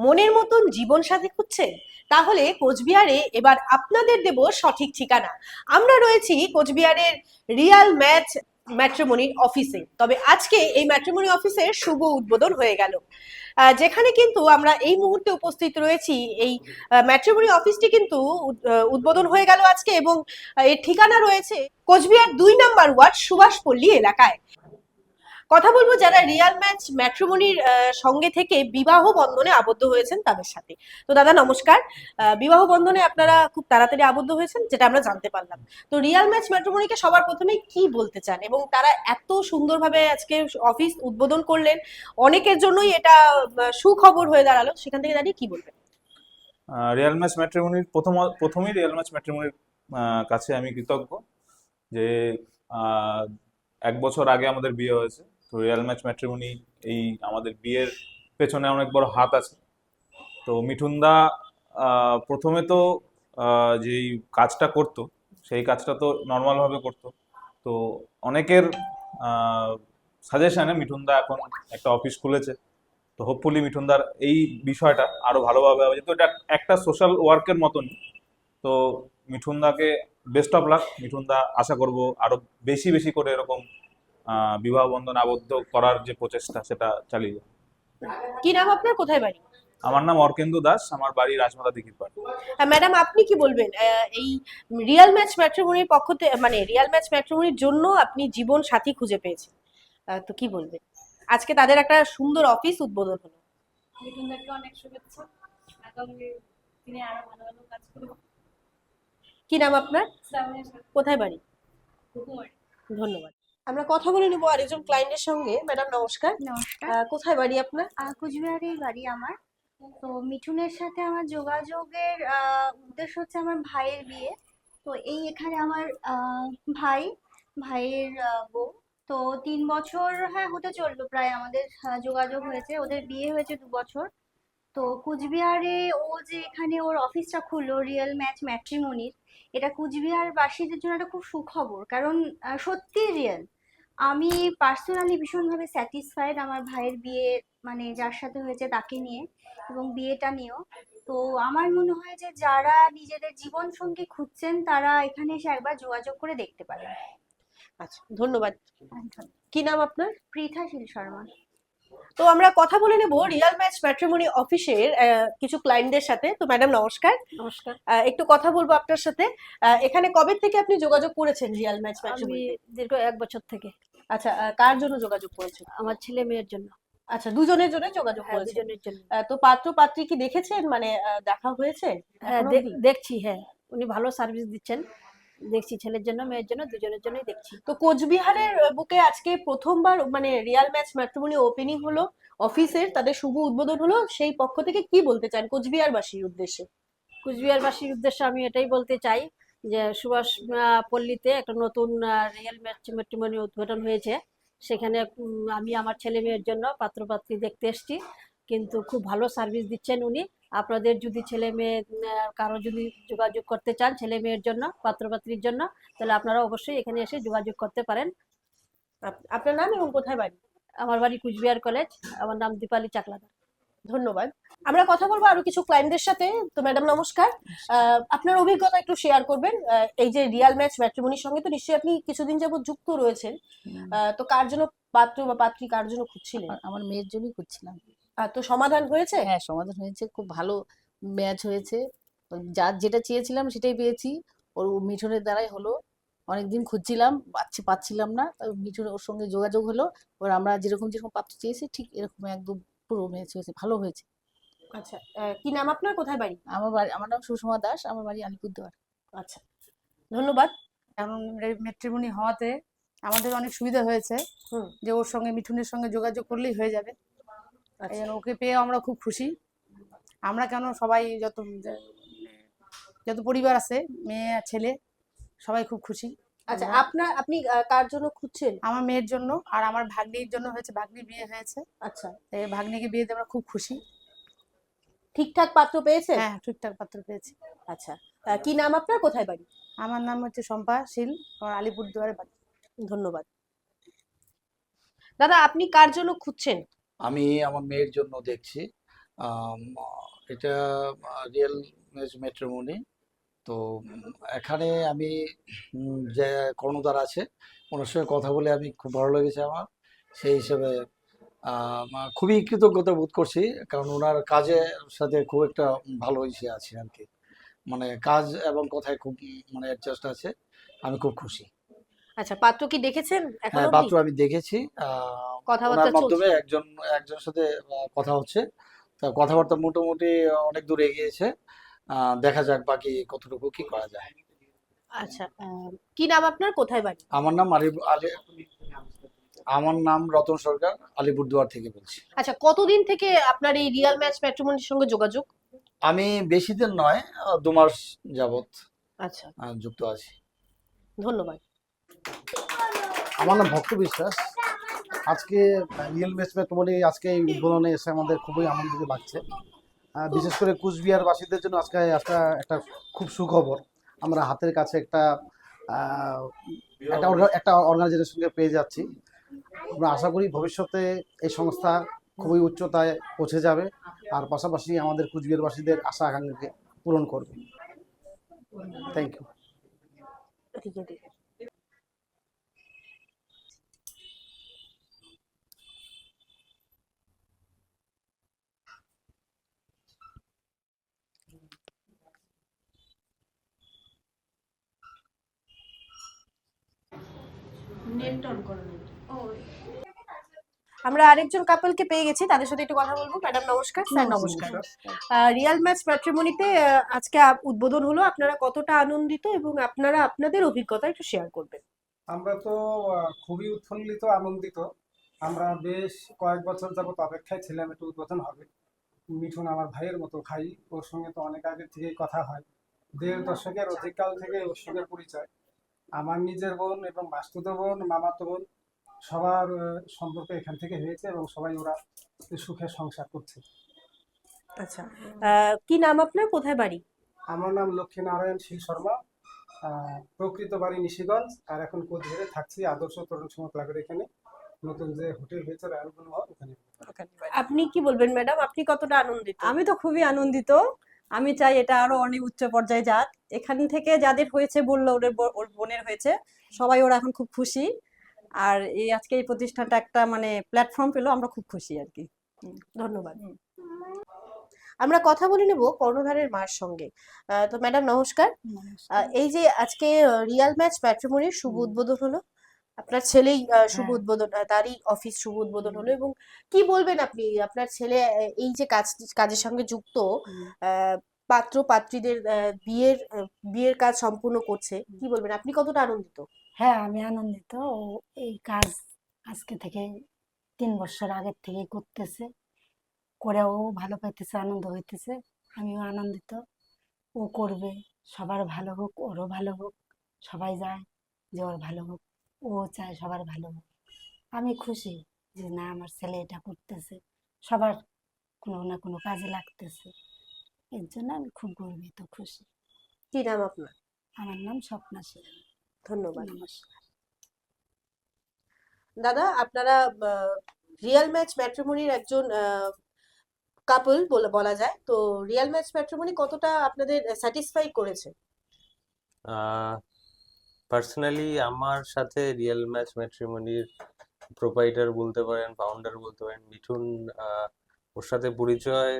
মনের মতন জীবন সাথী খুঁজছেন? তাহলে কোচবিহারে এবার আপনাদের দেব সঠিক ঠিকানা। আমরা রয়েছি কোচবিহারের রিয়াল ম্যাচ ম্যাট্রিমনির অফিসে। তবে আজকে এই ম্যাট্রিমনি অফিসের শুভ উদ্বোধন হয়ে গেল, যেখানে কিন্তু আমরা এই মুহূর্তে উপস্থিত রয়েছি। এই ম্যাট্রিমনি অফিসটি কিন্তু উদ্বোধন হয়ে গেল আজকে, এবং এর ঠিকানা রয়েছে কোচবিহার 2 নম্বর ওয়ার্ড সুভাষপল্লী এলাকায়। কথা বলবো যারা রিয়াল ম্যাচ ম্যাট্রিমনির সঙ্গে থেকে বিবাহ বন্ধনে আবদ্ধ হয়েছেন তাদের সাথে। তো দাদা নমস্কার। বিবাহ বন্ধনে আপনারা খুব তাড়াতাড়ি আবদ্ধ হয়েছেন যেটা আমরা জানতে পারলাম। তো রিয়াল ম্যাচ ম্যাট্রিমনিকে সবার প্রথমে কি বলতে চান, এবং তারা এত সুন্দরভাবে আজকে অফিস উদ্বোধন করলেন, অনেকের জন্যই এটা সুখবর হয়ে দাঁড়ালো, সেখান থেকে দাঁড়িয়ে কি বলবেন? রিয়াল ম্যাচ ম্যাট্রিমনির প্রথমেই রিয়াল ম্যাচ ম্যাট্রিমনির কাছে আমি কৃতজ্ঞ যে 1 বছর আগে আমাদের বিয়ে হয়েছে। তো রিয়াল ম্যাচ ম্যাট্রিমনি এই আমাদের বিয়ের পেছনে অনেক বড় হাত আছে। তো মিঠুনদা প্রথমে তো যেই কাজটা করতো সেই কাজটা তো নর্মাল ভাবে করতো। তো অনেকের সাজেশনে মিঠুনদা এখন একটা অফিস খুলেছে। তো হোপফুলি মিঠুনদার এই বিষয়টা আরো ভালোভাবে হবে, যেহেতু এটা একটা সোশ্যাল ওয়ার্কের মতনই। তো মিঠুনদাকে বেস্ট অফ লাক। মিঠুনদা আশা করব আরো বেশি বেশি করে এরকম বিবাহ বন্ধন আবদ্ধ করার যে প্রচেষ্টা সেটা চালিয়ে যাবে। কি নাম আপনার, কোথায় বাড়ি? আমার নাম অর্কেন্দু দাস, আমার বাড়ি রাজমাতা দিঘির পাড়। ম্যাডাম আপনি কি বলবেন, এই রিয়াল ম্যাচ ম্যাট্রিমনির পক্ষ থেকে, মানে রিয়াল ম্যাচ ম্যাট্রিমনির জন্য আপনি জীবন সাথী খুঁজে পেয়েছেন, তো কি বলবেন? আজকে তাদের একটা সুন্দর অফিস উদ্বোধন হলো। মিঠুনদাকে অনেক শুভেচ্ছা। আগামী দিনে আরো ভালো ভালো কাজ করবো। কি নাম আপনার, শ্রাবণের সাথে কোথায় বাড়ি? হুকুমারি। ধন্যবাদ। আমরা কথা বলে নেবো আরেকজন ক্লায়েন্টের সঙ্গে। ম্যাডাম নমস্কার। নমস্কার। কোথায় বাড়ি আপনার? কোচবিহারেই বাড়ি আমার। তো মিঠুনের সাথে আমার যোগাযোগের উদ্দেশ্য হচ্ছে আমার ভাইয়ের বিয়ে। তো এই এখানে আমার ভাই, ভাইয়ের বউ। তো 3 বছর হ্যাঁ হতে চললো প্রায় আমাদের যোগাযোগ হয়েছে, ওদের বিয়ে হয়েছে 2 বছর। তো কুচবিহারে ও যে এখানে ওর অফিসটা খুললো রিয়েল ম্যাচ ম্যাট্রিমনির, এটা কুচবিহার বাসীদের জন্য একটা খুব সুখবর, কারণ সত্যি রিয়েল। আমি পার্সোনালি ভীষণভাবে স্যাটিসফাইড আমার ভাইয়ের বিয়ে, মানে যার সাথে হয়েছে তাকে নিয়ে এবং বিয়েটা নিয়েও। তো আমার মনে হয় যে যারা নিজেদের জীবন সঙ্গী খুঁজছেন তারা এখানে এসে একবার যোগাযোগ করে দেখতে পারেন। আচ্ছা, ধন্যবাদ। কি নাম আপনার? পৃথাশীল শর্মা। তো আমরা কথা বলে নেব রিয়াল ম্যাচ ম্যাট্রিমনি অফিসের কিছু ক্লায়েন্টদের সাথে। তো ম্যাডাম নমস্কার। নমস্কার। একটু কথা বলবো আপনার সাথে। এখানে কবে থেকে আপনি যোগাযোগ করেছেন রিয়াল ম্যাচ আমি ম্যাট্রিমনি? দীর্ঘ 1 বছর থেকে। আচ্ছা, কার জন্য যোগাযোগ করেছেন? আমার ছেলে মেয়ের জন্য। আচ্ছা, দুজনের জন্য যোগাযোগ হ্যাঁ, করেছেন। দুজনের জন্য। তো পাত্র পাত্রী কি দেখেছেন, মানে দেখা হয়েছে হ্যাঁ, এখনো অবধি? দেখছি। হ্যাঁ, উনি ভালো সার্ভিস দিচ্ছেন। দেখছি, ছেলের জন্য মেয়ের জন্য দুজনের জন্যই দেখছি। তো কোচবিহারের বুকে আজকে প্রথমবার মানে রিয়াল ম্যাচ ম্যাট্রিমনি ওপেনিং হলো, অফিসের তাদের শুভ উদ্বোধন হলো। সেই পক্ষ থেকে কি বলতে চান কোচবিহারবাসীর উদ্দেশ্যে? কুচবিহারবাসীর উদ্দেশ্যে আমি এটাই বলতে চাই যে সুভাষ পল্লীতে একটা নতুন রিয়েল ম্যাট্রিমনি উদ্বোধন হয়েছে। সেখানে আমি আমার ছেলে মেয়ের জন্য পাত্রপাত্রী দেখতে এসেছি, কিন্তু খুব ভালো সার্ভিস দিচ্ছেন উনি। আপনাদের যদি ছেলে মেয়ে কারো যদি যোগাযোগ করতে চান ছেলে মেয়ের জন্য, পাত্রপাত্রীর জন্য, তাহলে আপনারা অবশ্যই এখানে এসে যোগাযোগ করতে পারেন। আপনার নাম এবং কোথায় বাড়ি? আমার বাড়ি কুচবিহার কলেজ, আমার নাম দীপালি চাকলাদার। ধন্যবাদ। আমরা কথা বলবো আরো কিছু ক্লায়েন্টদের সাথে। তো ম্যাডাম নমস্কার। আপনার অভিজ্ঞতা একটু শেয়ার করবেন। এই যে রিয়াল ম্যাচ ম্যাট্রিমনির সঙ্গে তো নিশ্চয়ই আপনি কিছুদিন যাবত যুক্ত রয়েছেন। তো কার জন্য পাত্র বা পাত্রী কার জন্য খুঁজছিলেন? আমার মেয়ের জন্যই করছিলাম। তো সমাধান হয়েছে? হ্যাঁ, সমাধান হয়েছে, খুব ভালো ম্যাচ হয়েছে। যার যেটা চেয়েছিলাম সেটাই পেয়েছি। ওর মিঠুনের দ্বারাই হলো। অনেকদিন খুঁজছিলাম, পাচ্ছিলাম না, মিঠুনের ওর সঙ্গে যোগাযোগ হলো। ওর আমরা যেরকম যেরকম পাত্র চেয়েছি ঠিক এরকম একদম পুরো ম্যাচ হয়েছে, ভালো হয়েছে। আচ্ছা, কি নাম আপনার, কোথায় বাড়ি? আমার নাম সুষমা দাস, আমার বাড়ি আলিপুরদুয়ার। আচ্ছা, ধন্যবাদ। এখন ম্যাট্রিমনি হওয়াতে আমাদের অনেক সুবিধা হয়েছে যে ওর সঙ্গে মিঠুনের সঙ্গে যোগাযোগ করলেই হয়ে যাবে। এই জন্য ওকে পেয়ে আমরা খুব খুশি। আমরা কেন, সবাই যত পরিবার আছে, মেয়ে ছেলে সবাই খুব খুশি। আচ্ছা, আপনি কার জন্য খুঁজছেন? আমার মেয়ের জন্য, আর আমার ভাগ্নির জন্য হয়েছে, ভাগ্নির বিয়ে হয়েছে। আচ্ছা, এই ভাগ্নিকে বিয়েতে আমরা খুব খুশি। ঠিকঠাক পাত্র পেয়েছেন? হ্যাঁ, ঠিকঠাক পাত্র পেয়েছি। আচ্ছা, কি নাম আপনার, কোথায় বাড়ি? আমার নাম হচ্ছে শম্পা শীল, আমার আলিপুরদুয়ারে বাড়ি। ধন্যবাদ। দাদা আপনি কার জন্য খুঁজছেন? আমি আমার মেয়ের জন্য দেখছি। আম, এটা রিয়েল ম্যাট্রিমনি। তো এখানে আমি যে কর্ণধার আছে ওনার সঙ্গে কথা বলে আমি খুব ভালো লেগেছে আমার। সেই হিসেবে খুবই কৃতজ্ঞতা বোধ করছি, কারণ ওনার কাজের সাথে খুব একটা ভালো ইসে আছে আর কি। মানে কাজ এবং কথায় খুব মানে অ্যাডজাস্ট আছে। আমি খুব খুশি। আচ্ছা, পাত্র কি দেখেছেন এখন হ্যাঁ, অবধি? পাত্র আমি দেখেছি। কথাবার্তা ওনার চলছে? মাধ্যমে একজনের সাথে কথা হচ্ছে। তা কথাবার্তা মোটামুটি অনেক দূর এগিয়েছে। দেখা যাক বাকি কতটুকু কি করা যায়। আচ্ছা, কি নাম আপনার, কোথায় বাড়ি? আমার নাম আমার নাম রতন সরকার, আলিপুরদুয়ার থেকে বলছি। আচ্ছা, কতদিন থেকে আপনার এই রিয়াল ম্যাচ ম্যাট্রিমনির সঙ্গে যোগাযোগ? আমি বেশি দিন নয়, 2 মাস যাবত আচ্ছা, যুক্ত আছি। ধন্যবাদ। আমার নাম ভক্ত বিশ্বাস। আজকে রিয়েল ম্যাচ ম্যাট্রিমনি আজকে এই উদ্বোধনে এসে আমাদের খুবই আনন্দিত লাগছে। বিশেষ করে কুচবিহারবাসীদের জন্য আজকে একটা খুব সুখবর। আমরা হাতের কাছে আহ, একটা অর্গানাইজেশনের সঙ্গে পেয়ে যাচ্ছি। আমরা আশা করি ভবিষ্যতে এই সংস্থা খুবই উচ্চতায় পৌঁছে যাবে, আর পাশাপাশি আমাদের কুচবিহারবাসীদের আশা আকাঙ্ক্ষাকে পূরণ করবে। Thank you. ঠিক আছে। আমরা আরেকজন কাপলকে পেয়ে গেছি, তাদের সাথে একটু কথা বলবো। ম্যাডাম নমস্কার, স্যার নমস্কার। রিয়াল ম্যাচ ম্যাট্রিমনিতে আজকে উদ্বোধন হলো, আপনারা কতটা আনন্দিত এবং আপনারা আপনাদের অভিজ্ঞতা একটু শেয়ার করবেন? আমরা তো খুবই উৎফুল্লিত, আনন্দিত। আমরা বেশ কয়েক বছর যাবত অপেক্ষায় ছিলাম একটু উদ্বোধন হবে। মিঠুন আমার ভাইয়ের মতো ভাই, ওর সঙ্গে তো অনেক আগে থেকেই কথা হয়। 1.5 দশকের অধিককাল থেকে ওর সঙ্গে পরিচয়। আমার নিজের বোন এবং বাস্তুতো বোন, মামাতো বোন, সবার সম্পর্ক এখান থেকে হয়েছে এবং সবাই ওরা সুখে সংসার করছে। আচ্ছা, কি নাম আপনার, কোথায় বাড়ি? আমার নাম লক্ষ্মীনারায়ণ শীল শর্মা। প্রকৃত বাড়ি নিশিগঞ্জ, আর এখন কোচবিহারে থাকছি আদর্শ তরুণ সমাজ ক্লাবের এখানে। নতুন যে হোটেল হয়েছে রয়্যাল ব্লু হল, ওখানে। আপনি কি বলবেন ম্যাডাম, আপনি কতটা আনন্দিত? আমি তো খুবই আনন্দিত। আমি চাই এটা আরো অনেক উচ্চ পর্যায়ে যাক। এখান থেকে যাদের হয়েছে বললো ওর বোনের হয়েছে, সবাই ওরা এখন খুব খুশি। আর এই আজকে এই প্রতিষ্ঠানটা একটা মানে প্ল্যাটফর্ম পেলো, আমরা খুব খুশি আর কি। ধন্যবাদ। আমরা কথা বলে নেব কর্ণধারের মার সঙ্গে। তো ম্যাডাম নমস্কার। এই যে আজকে রিয়াল ম্যাচ ম্যাট্রিমনির শুভ উদ্বোধন হলো, আপনার ছেলেই শুভ উদ্বোধন, তারই অফিস শুভ উদ্বোধন হলো, এবং কি বলবেন আপনি, আপনার ছেলে এই যে কাজের সঙ্গে যুক্ত, পাত্র পাত্রীদের বিয়ের কাজ সম্পূর্ণ করছে, কি বলবেন, আপনি কতটা আনন্দিত? হ্যাঁ, আমি আনন্দিত। ও এই কাজ আজকে থেকে 3 বছর আগের থেকে করতেছে, করে ও ভালো পাইতেছে, আনন্দ হইতেছে। আমিও আনন্দিত। ও করবে, সবার ভালো হোক, ওরও ভালো হোক। সবাই চায় যে ওর ভালো হোক, ও চায় সবার ভালো হোক। আমি খুশি যে না, আমার ছেলে এটা করতেছে, সবার কোনো না কোনো কাজে লাগতেছে। এর জন্য আমি খুব গর্বিত, খুশি। কি নাম আপনার? আমার নাম স্বপ্না সেন। ধন্যবাদ। নমস্কার। দাদা, আপনারা রিয়াল ম্যাচ ম্যাট্রিমনির একজন কাপল বলা যায়, তো রিয়াল ম্যাচ ম্যাট্রিমনি কতটা আপনাদের স্যাটিসফাই করেছে? পার্সোনালি আমার সাথে রিয়েল ম্যাচ ম্যাট্রিমনির প্রোপাইটার বলতে পারেন, ফাউন্ডার বলতে পারেন মিঠুন, ওর সাথে পরিচয়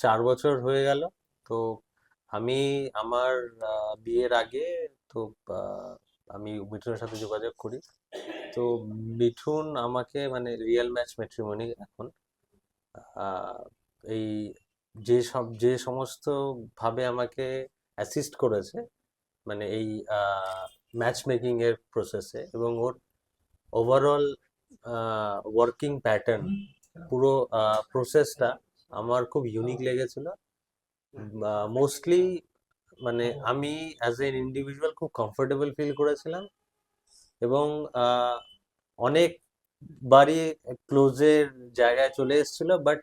4 বছর হয়ে গেল। তো আমি আমার বিয়ের আগে তো আমি মিঠুনের সাথে যোগাযোগ করি। তো মিঠুন আমাকে মানে রিয়েল ম্যাচ ম্যাট্রিমনি এখন এই যে সমস্ত ভাবে আমাকে অ্যাসিস্ট করেছে, মানে এই ম্যাচ মেকিং এর প্রসেসে, এবং ওর ওভারঅল ওয়ার্কিং প্যাটার্ন, পুরো প্রসেসটা আমার খুব ইউনিক লেগেছিল। মোস্টলি মানে আমি অ্যাজ এন ইন্ডিভিজুয়াল খুব কমফোর্টেবল ফিল করেছিলাম, এবং অনেকবারই ক্লোজের জায়গায় চলে এসেছিল, but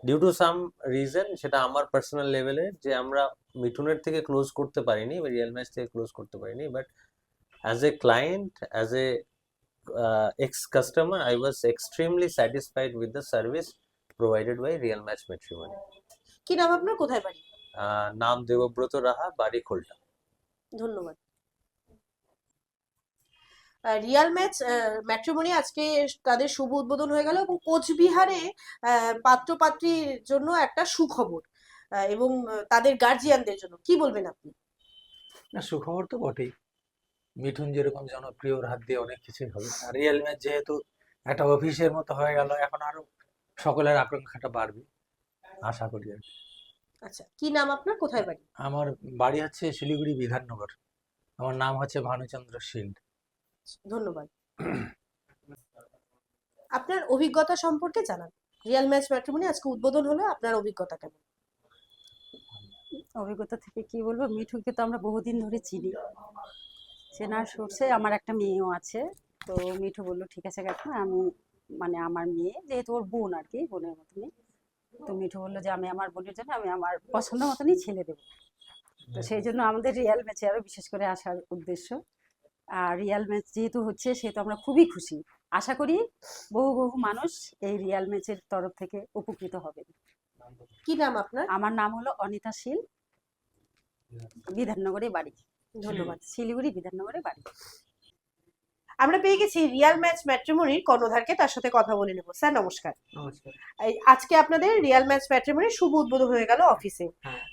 due to some reason, সেটা আমার পার্সোনাল লেভেলে, যে আমরা মিঠুনের থেকে ক্লোজ করতে পারিনি বা রিয়েল ম্যাচ থেকে ক্লোজ করতে পারিনি, but as a client, as a ex-customer, I was extremely satisfied with the service provided by Real Match Matrimony. কি নাম আপনার, কোথায় বাড়ি? নাম দেবব্রত রাহা, বাড়ি খোলটা। ধন্যবাদ। রিয়াল ম্যাচ ম্যাট্রিমনি আজকে তাদের শুভ উদ্বোধন হয়ে গেল এবং কোচবিহারে পাত্র পাত্রীর জন্য একটা সুখবর এবং তাদের গার্জিয়ানদের জন্য কি বলবেন আপনি? না, সুখবর তো বটেই। মিঠুন যেরকম জনপ্রিয়, ওর হাত দিয়ে অনেক কিছুই হবে। আর রিয়েল ম্যাচ যেহেতু একটা অফিসের মতো হয়ে গেল, এখন আরো সকলের আকাঙ্ক্ষাটা বাড়বে আশা করি আর কি। আচ্ছা, কি নাম আপনার, কোথায় বাড়ি? আমার বাড়ি হচ্ছে শিলিগুড়ি বিধাননগর। আমার নাম হচ্ছে ভানুচন্দ্র শীল। ধন্যবাদ। আপনার অভিজ্ঞতা সম্পর্কে জানান। রিয়াল ম্যাচ ম্যাট্রিমনি আজকে উদ্বোধন হলো, আপনার অভিজ্ঞতা কেমন? অভিজ্ঞতা থেকে কি বলবো, মিঠুকে তো আমরা বহুদিন ধরে চিনি, চেনার সোর্সে আমার একটা মেয়েও আছে। তো মিঠু বললো ঠিক আছে কাকিমা, আমি মানে আমার মেয়ে যেহেতু ওর বোন আর কি, বোনের মতনই, তো মিঠু বললো যে আমি আমার বোনের জন্য আমি আমার পছন্দ মতনই ছেলে দেবো। তো সেই জন্য আমাদের রিয়াল ম্যাচে আরো বিশেষ করে আসার উদ্দেশ্য। আর রিয়াল ম্যাচ যেহেতু হচ্ছে সেহেতু আমরা খুবই খুশি। আশা করি বহু বহু মানুষ এই রিয়াল ম্যাচের তরফ থেকে উপকৃত হবে। কি নাম আপনার? আমার নাম হলো অনিতা শীল, বিধাননগরে বাড়ি। ধন্যবাদ। শিলিগুড়ি বিধাননগরে বাড়ি। আমরা পেয়ে গেছি রিয়াল ম্যাচ ম্যাট্রিমনির কর্ণধারকে, তার সাথে কথা বলে নেব। স্যার নমস্কার। নমস্কার। আজকে আপনাদের রিয়াল ম্যাচ ম্যাট্রিমনির শুভ উদ্বোধন হয়ে গেল অফিসে।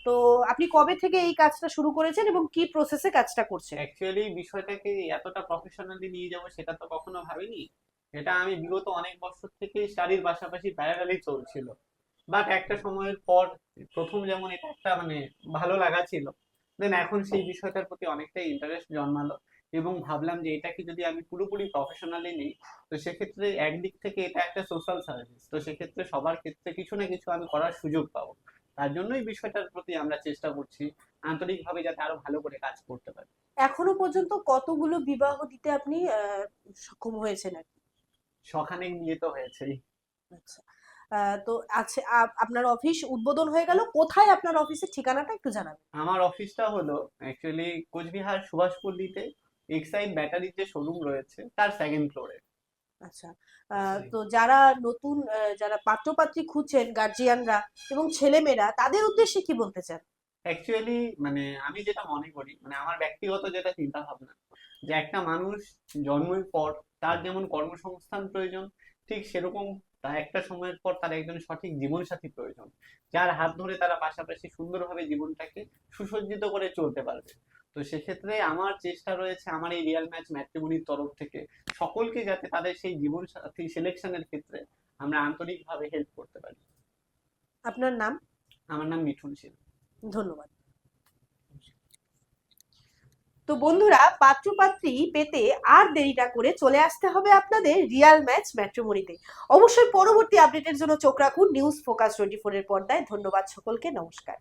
তো আপনি কবে থেকে এই কাজটা শুরু করেছেন এবং কি প্রসেসে কাজটা করছেন? অ্যাকচুয়ালি বিষয়টাকে এতটা প্রফেশনালি নিয়ে যাবো সেটা তো কখনো ভাবিনি। এটা আমি বিগত অনেক বছর থেকে স্টাডির পাশাপাশি প্যারালালি চলছিল। বাট একটা সময়ের পর প্রথম যেমন এটা একটা মানে ভালো লাগা ছিল, দেন এখন সেই বিষয়টার প্রতি অনেকটাই ইন্টারেস্ট জন্মালো এবং ভাবলাম যে এটাকে যদি আমি পুরোপুরি প্রফেশনালি নিই তো সেক্ষেত্রে একদিক থেকে এটা একটা সোশ্যাল সার্ভিস, তো সেক্ষেত্রে সবার ক্ষেত্রে কিছু না কিছু আমি করার সুযোগ পাবো। তার জন্যই বিষয়টার প্রতি আমরা চেষ্টা করছি আন্তরিকভাবে যাতে আরো ভালো করে কাজ করতে পারি। এখনো পর্যন্ত কতগুলো বিবাহ দিতে আপনি সক্ষম হয়েছেন আর কি? সখানেক বিয়ে তো হয়েছেই। আচ্ছা, তো আছে আপনার অফিস উদ্বোধন হয়ে গেল, কোথায় আপনার অফিসের ঠিকানাটা একটু জানাবেন? আমার অফিসটা হলো অ্যাকচুয়ালি কোচবিহার সুভাষপল্লিতে এক্সাইড ব্যাটারির যে শোরুম রয়েছে তার সেকেন্ড ফ্লোরে। আচ্ছা, তো যারা নতুন যারা পাত্রপাত্রী খুঁজছেন, গার্জিয়ানরা এবং ছেলেমেয়েরা, তাদের উদ্দেশ্যে কি বলতে চান? অ্যাকচুয়ালি মানে আমি যেটা মনে করি, মানে আমার ব্যক্তিগত যেটা চিন্তা ভাবনা, যে একটা মানুষ জন্মের পর তার যেমন কর্মসংস্থান প্রয়োজন, ঠিক সেরকম তার একটা সময়ের পর তার একজন সঠিক জীবনসাথী প্রয়োজন, যার হাত ধরে তারা পাশাপাশি সুন্দরভাবে জীবনটাকে সুসজ্জিত করে চলতে পারবে। তো সেক্ষেত্রে আমার চেষ্টা রয়েছে আমার এই রিয়াল ম্যাচ ম্যাট্রিমনির তরফ থেকে সকলকে যাতে তাদের সেই জীবনসাথী সিলেকশনের ক্ষেত্রে আমরা আন্তরিকভাবে হেল্প করতে পারি। আপনার নাম? আমার নাম মিঠুন শীল। ধন্যবাদ। তো বন্ধুরা, পাত্রপাত্রী পেতে আর দেরি না করে চলে আসতে হবে আপনাদের রিয়াল ম্যাচ ম্যাট্রিমনিতে। অবশ্যই পরবর্তী আপডেটের জন্য চোখ রাখুন নিউজ ফোকাস 24 এর পর্দায়। ধন্যবাদ সকলকে, নমস্কার।